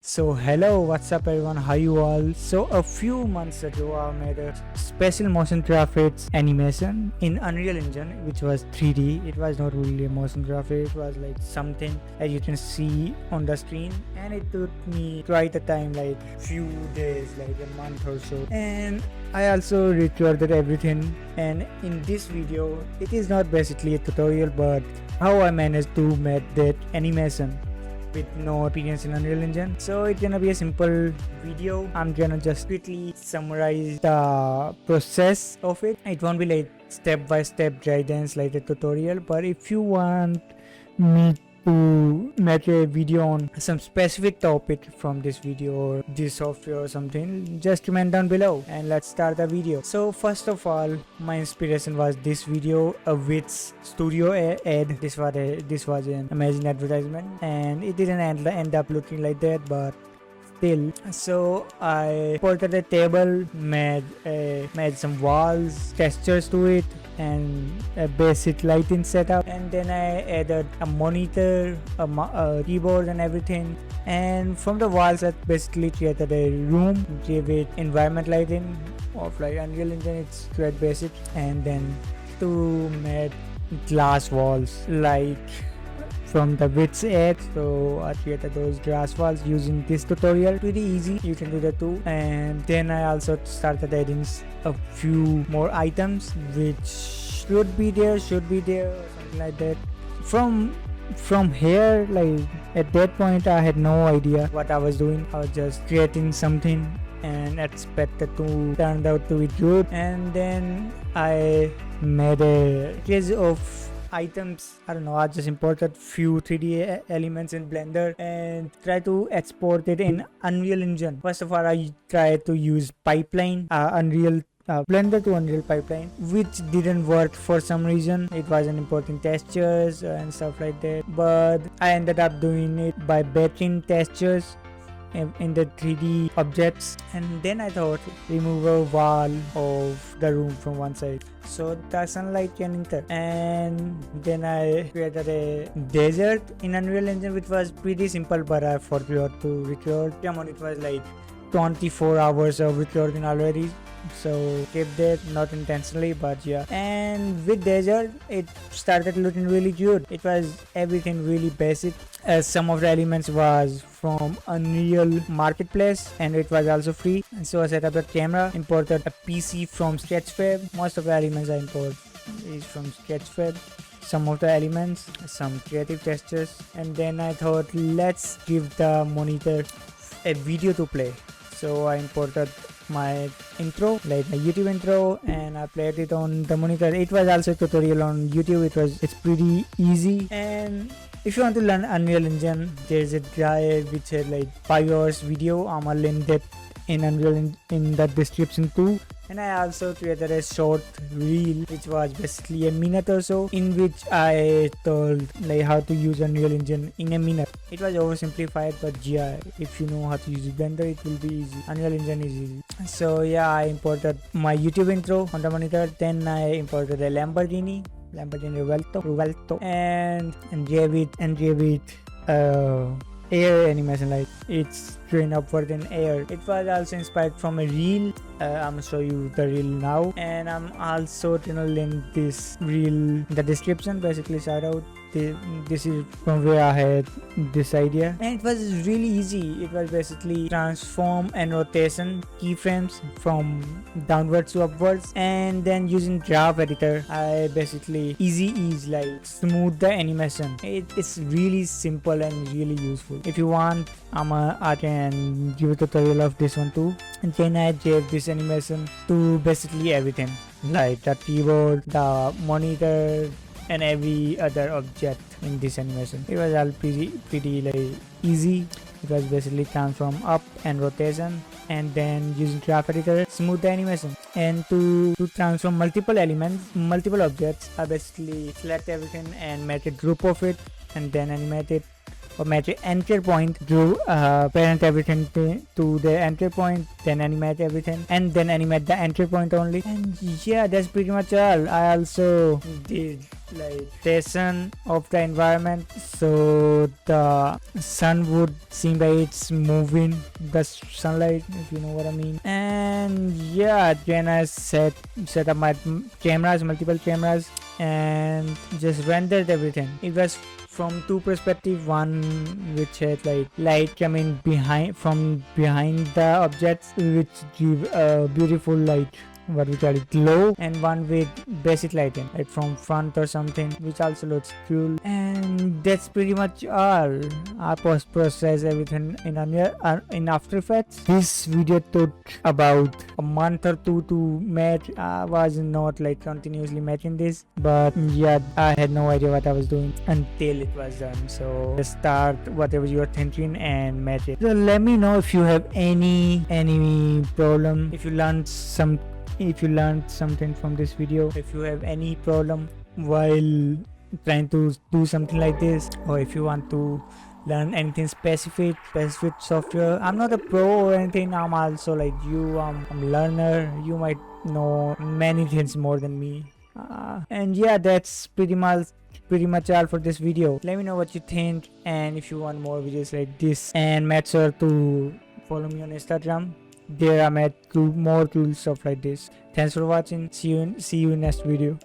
So hello, what's up everyone, how you all? So a few months ago I made a special motion graphics animation in Unreal Engine which was 3D. It was not really a motion graphic, it was like something as you can see on the screen, and it took me quite a time, like few days, like a month or so. And I also recorded everything, and in this video it is not basically a tutorial but how I managed to make that animation with no experience in Unreal Engine. So it's gonna be a simple video. I'm gonna just quickly summarize the process of it. It won't be like step-by-step guidance like a tutorial, but if you want me to make a video on some specific topic from this video or this software or something, just comment down below and let's start the video. So first of all, my inspiration was this video, a Wits studio ad. This was an amazing advertisement, and it didn't end up looking like that, but still. So I ported a table, made some walls, textures to it, and a basic lighting setup, and then I added a monitor, a keyboard and everything. And from the walls I basically created a room, gave it environment lighting of like Unreal Engine, it's quite basic. And then to make glass walls like from the Wits ad, so I created those glass walls using this tutorial. Pretty easy, you can do that too. And then I also started adding a few more items which should be there or something like that. From here, like at that point I had no idea what I was doing. I was just creating something and expected to turn out to be good. And then I made a series of items. I don't know, I just imported few 3D elements in Blender and try to export it in Unreal Engine. First of all, I tried to use pipeline, Blender to Unreal pipeline, which didn't work for some reason. It wasn't importing textures and stuff like that, but I ended up doing it by batching textures in the 3D objects. And then I thought, remove a wall of the room from one side so the sunlight can enter. And then I created a desert in Unreal Engine, which was pretty simple, but I forgot to record. Come on, it was like 24 hours of recording already, so kept that, not intentionally, but yeah. And with desert it started looking really good. It was everything really basic, as some of the elements was from Unreal Marketplace and it was also free. And so I set up the camera, imported a PC from Sketchfab. Most of the elements I import is from Sketchfab, some of the elements, some creative textures. And then I thought, let's give the monitor a video to play. So I imported my intro, like my YouTube intro, and I played it on the monitor. It was also a tutorial on YouTube. It's pretty easy. And if you want to learn Unreal Engine, there's a guy which had like 5 hours video. I'ma link that in Unreal in the description too. And I also created a short reel which was basically a minute or so, in which I told like how to use Unreal Engine in a minute. It was oversimplified, but yeah, if you know how to use Blender, it will be easy. Unreal Engine is easy. So yeah, I imported my YouTube intro on the monitor. Then I imported a Lamborghini Ruvelto, and gave it air animation, like it's going upward in air. It was also inspired from a reel. I'm gonna show you the reel now, and I'm also gonna link this reel in the description. Basically, shout out, this is from where I had this idea, and it was really easy. It was basically transform and rotation keyframes from downwards to upwards, and then using graph editor I basically ease like smooth the animation. It's really simple and really useful. If you want, I can give a tutorial of this one too. And then I gave this animation to basically everything, like the keyboard, the monitor, and every other object in this animation. It was all pretty like easy. It was basically transform up and rotation, and then using graph editor smooth the animation. And to transform multiple objects, I basically select everything and make a group of it and then animate it or match enter point to parent everything to the enter point, then animate everything, and then animate the enter point only. And yeah, that's pretty much all. I also did like rotation of the environment, so the sun would seem like it's moving the sunlight, if you know what I mean. And yeah, then I set up my cameras, multiple cameras, and just rendered everything. It was from two perspective, one which had like light coming from behind the objects, which give a beautiful light, what we call it, glow, and one with basic lighting like from front or something, which also looks cool. And that's pretty much all. I post process everything in After Effects. This video took about a month or two to make. I was not like continuously making this, but yeah, I had no idea what I was doing until it was done. So just start whatever you are thinking and match it. So let me know if you have any problem, if you learned something from this video, if you have any problem while trying to do something like this, or if you want to learn anything specific software. I'm not a pro or anything. I'm also like you. I'm a learner. You might know many things more than me. And yeah, that's pretty much all for this video. Let me know what you think, and if you want more videos like this, and make sure to follow me on Instagram. There I made more cool stuff like this. Thanks for watching. See you in next video.